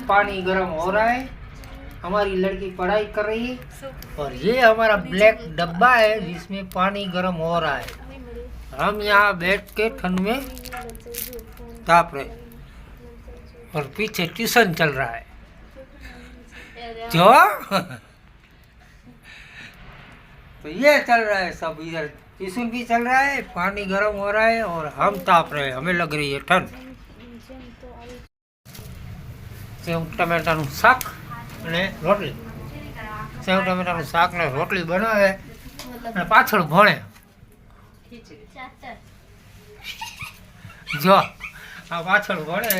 पानी गर्म हो रहा है। हमारी लड़की पढ़ाई कर रही है और ये हमारा ब्लैक डब्बा है जिसमें पानी गर्म हो रहा है। हम यहाँ बैठ के ठंड में ताप रहे और पीछे ट्यूशन चल रहा है जो तो ये चल रहा है सब, इधर ट्यूशन भी चल रहा है, पानी गर्म हो रहा है और हम ताप रहे हैं, हमें लग रही है ठंड। सेव टमेटाનું શાક અને રોટલી, સેવ ટમેટાનું શાક ને રોટલી બનાવે અને પાછળ ભણે જો આ પાછળ ભણે।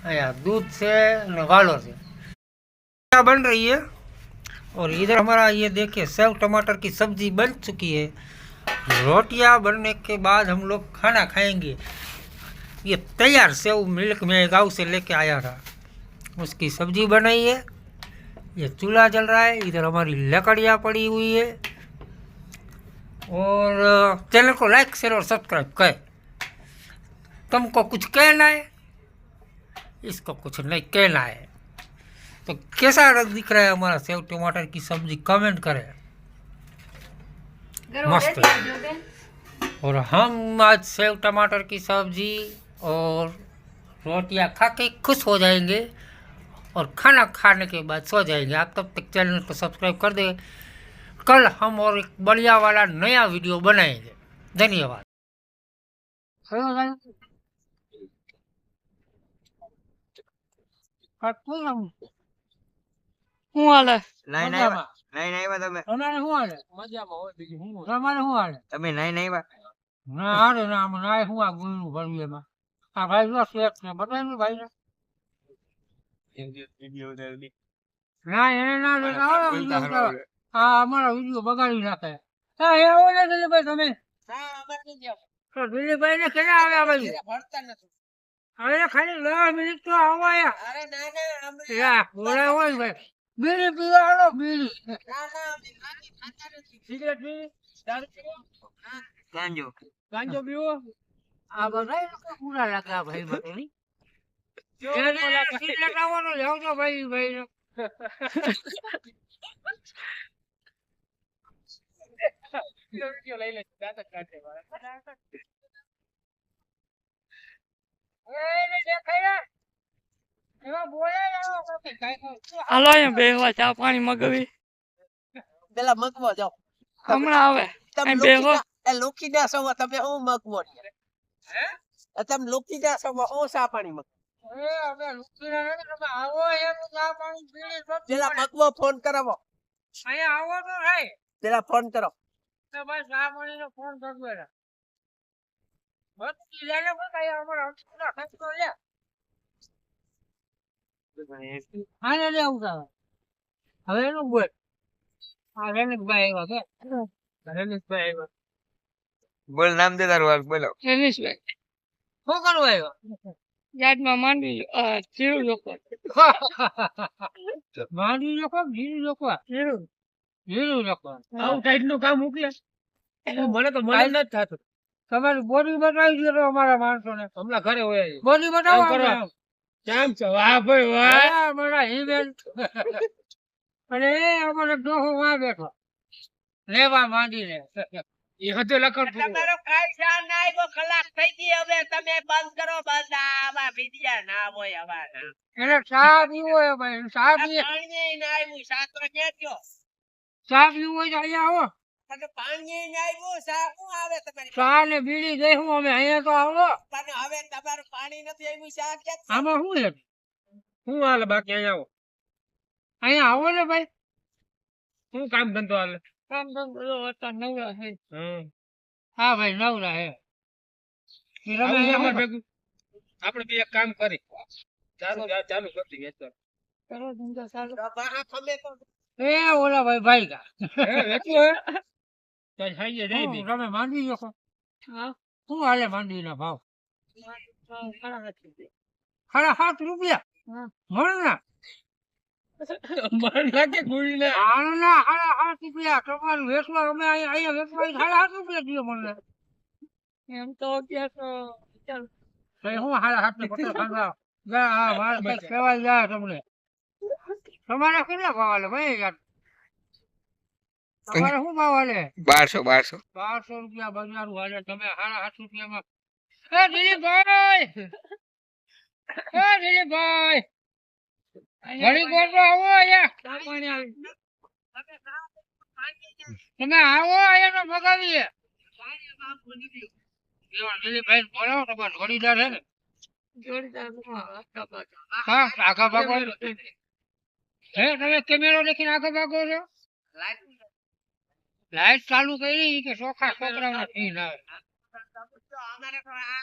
અહીંયા दूध से અને વાલો છે बन रही है। और इधर हमारा ये देखिए सेव टमाटर की सब्जी बन चुकी है। रोटियां बनने के बाद हम लोग खाना खाएंगे। ये तैयार सेव मिल्क में गाँव से लेके आया था, उसकी सब्जी बनाई है। ये चूल्हा जल रहा है, इधर हमारी लकड़ियाँ पड़ी हुई है। और चैनल को लाइक शेयर और सब्सक्राइब करें। तुमको कुछ कहना है, इसको कुछ नहीं कहना है। तो कैसा दिख रहा है हमारा सेव टमाटर की सब्जी, कमेंट करें। मस्त है। और हम आज सेव टमाटर की सब्जी और रोटियां खा के खुश हो जाएंगे और खाना खाने के बाद सो जाएंगे। आप तब तक चैनल को सब्सक्राइब कर दें। कल हम और एक बढ़िया वाला नया वीडियो बनाएंगे। धन्यवाद। હું હાલે નહીં નહીં તમે તમારે શું હાલે? મજામાં હોય બીજું શું? તમારે શું હાલે? તમે નહીં ના હાલે ના આમ ના શું આ ગુણનું ભરવું એમાં આ ભાઈ નો શેક ને બતાવ્યું ભાઈ ને ના એને ના લે આ અમારો વિડીયો બગાડી નાખે। હા એવો ને દિલીપભાઈ તમે તો દિલીપભાઈ ને કેના આવ્યા ભાઈ ભરતા નથી હવે ખાલી 10 મિનિટ તો આવાયા। અરે ના બોલા હોય ભાઈ બીડી પીવા આવો બીડી સિગરેટ પી દારૂ પીવો ગાંજો પીવો આ બધા લોકો પૂરા લાગ્યા ભાઈ મને ની સિગરેટ આવવાનો લેવજો ભાઈ ભાઈ લઈ લે દાંત કાઢે હાલો અહીંયા બેહવા ચા પાણી મગાવી પેલા મગવો જાઓ હમણાં આવે તમે બેહો લોખીના સવ તમે હું મગવો હે તમે લોખીના સવ હું ચા પાણી મગ એ હવે લુકીના ને તમે આવો એમ ચા પાણી પીણી પેલા મગવો ફોન કરાવો અહીંયા આવો તો ભાઈ પેલા ફોન કરો તો ભાઈ ચા પાણીનો ફોન કરજો એના બસ લેને બસ આયા અમાર હમણાં ખર્ચો લે હા લે આવું હવે એનું બોલ આ રમેશભાઈ આવ્યા કે રમેશભાઈ આવ્યા બોલ નામ દે તારું હાલ બોલો રમેશભાઈ શું કરવું આવ્યો યાદમાં માંડવી જીરું લોકો માંડવી લોકો જીરું લોકો જીરું લોકો આવું ટાઈટ નું કામ મોકલે મને તો મને નથી થતું। તમારી બોડી બતાવી દો અમારા માણસો ને હમણાં ઘરે હોય બોડી બતાવો કેમ છો? વાહ ભાઈ વાહ મારા ઇવેન્ટ અને અમારો ડોહો વાહ બેઠો લેવા માંડીને એ હતો લખણ તમારો કાઈ ચા નાઈ તો કલાક થઈ ગઈ હવે તમે બંધ કરો બંધ આવા વિડિયા ના હોય હવે એને ચા પીવો હોય ભાઈ ચા પીએ પાણી ના આવ્યું ચા તો કેજો ચા પીવું હોય તો અહીંયા આવો પણ પાણી ના આવ્યું ચા શું આવે તમારી ચા ને બીડી દેવું અમે અહીંયા તો આવો પણ હવે તમારું પાણી નથી આવ્યું ચા કે આમાં શું છે શું હાલે બાકી અહીંયા આવો અહીંયા આવો ને ભાઈ શું કામ ધંધો હાલે કામ ધંધો હતા નવરા છે હા ભાઈ નવરા હે આપણે બે એક કામ કરી ચાલુ કરતી વેચવા કરો ધંધો ચાલુ બહાર ખમે તો એ ઓલા ભાઈ ભાઈ કા તમે માંડવી શકો હા શું હાલે માંડવી ના ભાવ ₹7.5 મળના આના ₹7.5 તમારું વેચવા અમે અહીંયા વેચવા ₹7.5 દિયો મને એમ તો અગિયાર હું ₹7.5 પટલ ખાવા જા હા મારે કંઈક કહેવાય જાય તમને તમારે કેટલા ભાવ હાલે ભાઈ યાર તમારે શું ભાવ હાલે 1200 ₹1200 બજારું હાલે તમે 7.5 રૂપિયામાં એ દિલીપભાઈ ઘણી ગોળો આવો અહીંયા ચા પાણી આવી તમે આવો અહીંયા તો મગાવીએ દિલીપભાઈ બોલાવો તમારે જોડીદાર છે ને જોરદાર આખા પાછા. હા આગા ભાગો હે તમે કેમેરો દેખીને આગળ ભાગો છો લાઈટ ચાલુ કરી કે ચોખા છોકરાઓને સીન આવે અમારે તો આ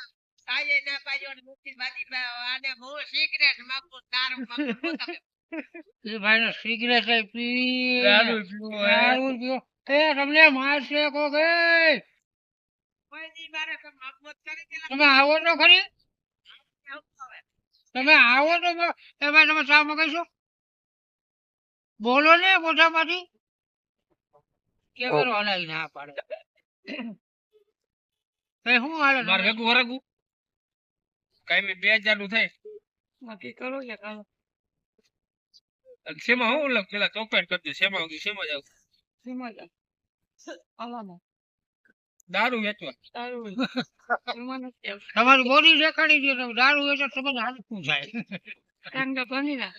કાંઈ ના પાડ્યો ને મુઠ્ઠી બાજી આને બહુ સિગરેટ માંગુ દારૂ માંગુ તમે એ ભાઈને સિગરેટ પી દારૂ પીવો હે. દારૂ પીવો એ તમને મારશે કોક એ કોઈ દી મારે તો મગમત કરી દેલા તમે આવો તો ખરી તમે આવો તો એ ભાઈ તમે ચા મગાઈશો બોલો ને મોઢામાંથી કેમેરો હલાવી ના પાડે એ શું હાલે મારે ભેગું વરગું કાંઈ 2000 નું થાય નક્કી કરો કે કામ અને શેમાં હું લખ પેલા ચોકલેટ કરી દે શેમાં જાવ સીમા જા આલામાં દારૂ વેચવા તારું સીમા નથી આવતું. તમારી બોડી દેખાડી દે તમે દારૂ વેચો તમે હાલ શું થાય ટાંગા બની ના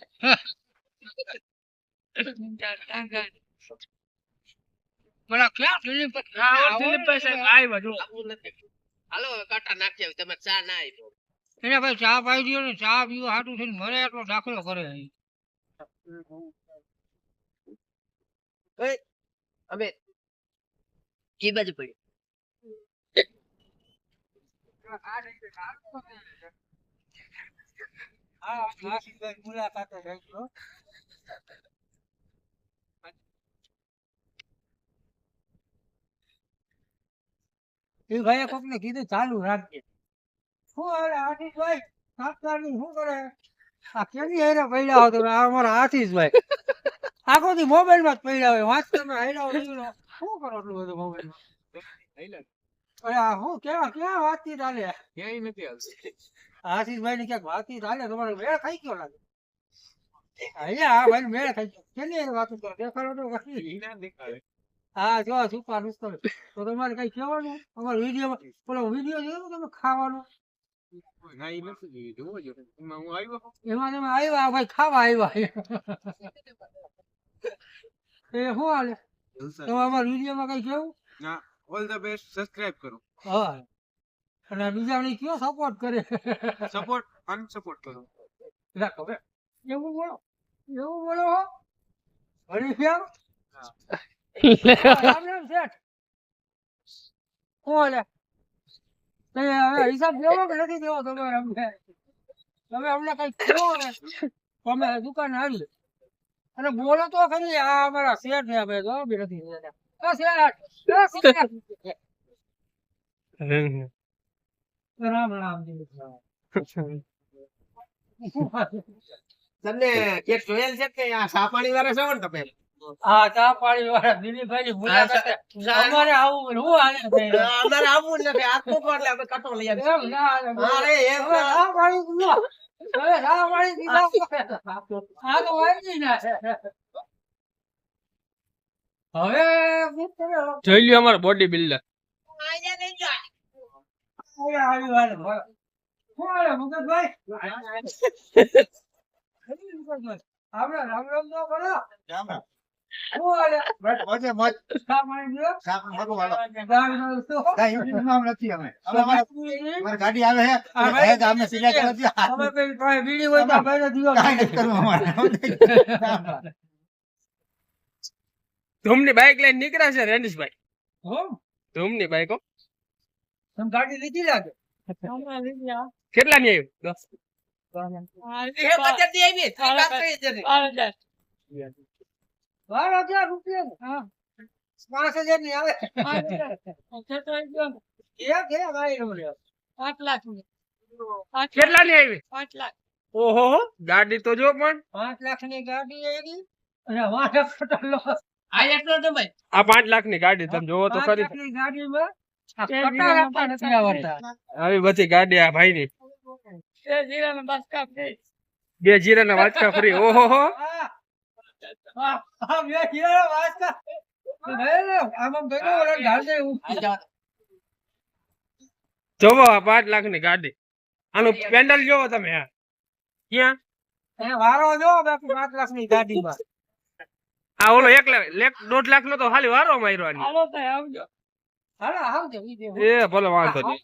ટાંગા પેલા ક્યાં દિલીપભાઈ આવ્યા જો આવું નથી હાલો હવે કાંટા નાખી આવી તમે ચા ના આપ્યો એને ભાઈ ચા પાઈ દો ને ચા પીવા હાટું થઈને મરે એટલો દાખલો કરે અહીં. અમે કી બાજુ પડી મુલાકાતે જઈશું. એ ભાઈએ કોકને કીધું ચાલુ રાખજે શું હાલે આશીષભાઈ કાપતાની શું કરે આ કેની હેરે પડ્યા હો તમે આ અમારા આશીષભાઈ આખો દી મોબાઈલ માં જ પડ્યા હોય વાંચ તમે હેરાવ શું કરો એટલું બધું મોબાઈલ માં અરે આ શું ક્યાં વાતચીત હાલે ક્યાંય નથી આવતી આશીષભાઈ ની ક્યાંક વાતચીત હાલે તમારો મેળ ખાઈ ગયો લાગે અહીંયા આ ભાઈ મેળ ખાઈ ગયો કેની હેરે વાતો કરો દેખાડો તો કશી. હા જો છુપા નુસ્તો તો તમારે કઈ કહેવાનું અમારો વિડીયો પેલો વિડીયો જોયો તમે ખાવાનો ના ઈ નથી જોવો જો એમાં હું આવ્યો એમાં તમે આવ્યા ભાઈ ખાવા આવ્યા એ શું હાલે તમે અમારા વિડીયોમાં કઈ કેવું ના ઓલ ધ બેસ્ટ સબસ્ક્રાઇબ કરો હા અને બીજાને કયો સપોર્ટ કરે સપોર્ટ અનસપોર્ટ કરો રાખો બે એવું બોલો હો હરી શ્યામ રામ રામ શેઠ શું હાલે તમે હવે હિસાબ દેવો કે નથી દેવો તમારે અમને તમે અમને કઈ કહો ને અમે દુકાન આવી અને બોલો તો ખરી આ અમારા શેઠ ને આપણે જવાબ બી નથી દેતા. રામ રામ તમને કેક જોયેલ છે કે આ સાપાણી વાળા છો ને તમે હા ચા પાણી વાળા દિલીપભાઈ ની મુલાકાતે અમારે આવું હું હાલે છે અમારે આવું નથી આ તો એટલે આપણે કટો લઈ આવી એમ ના હાલે. અરે એમ હવે ચા પાણી પીવો. હવે ચા પાણી પીધા વગર. આ તો વાંચી ના છે. હવે શું કરે? જોઈ લ્યો અમારો બોડી બિલ્ડર આયા નહીં જાય હવે આવી વાત હોય. શું હાલે મુકેશભાઈ? આપણે રામ રામ તો કરો. શું હાલે? ચા પાણી પીવો? દાળ તો ગાડી આવે છે અમે સિલેક્ટ નથી તમે કઈ પાસે બીડી હોય તો ભાઈને દીવો. કાંઈ નથી કરવું અમારે ધૂમની બાઇક લઈને નીકળ્યા છે રેનિશભાઈ હો? ધૂમની બાઇક તમે ગાડી લીધી લાગે હમણાં લીધા કેટલા ની આવ્યું 10 એ બચત દી આવી વાત કરી છે 12,000 ₹12,000 હા 5,000 ની આવે 5,000 તો આવી ગયો ને. કે ભાઈ નો લ્યો 5 લાખ ની 5 કેટલા ની આવી 5 લાખ ઓહો ગાડી તો જો પણ 5 લાખ ની ગાડી આવી અને વાહન કટલો આ એટલો તો ભાઈ આ 5 લાખ ની ગાડી તમે જોવો તો 5 ખરી લાખ ની ગાડીમાં આ તે કટાર વિડીયોમાં આપવા પણ નથી આવડતા. આવી બધી ગાડી આ ભાઈ ની એ જીરાનો બાસકા ફ્રી. 2 જીરાના વાટકા ફ્રી. ઓહો હો. જોવો આ 5 લાખની ગાડી. આનું પેન્ડલ જોવો તમે. હા ક્યાં વારો જો બાકી 5 લાખની ગાડીમાં. આ ઓલો 1 લાખ નો તો ખાલી વારો માર્યો આની. હાલો તો આવજો. હાલો આવજો ઈ દેવો. એ ભલે વાંધો નહીં.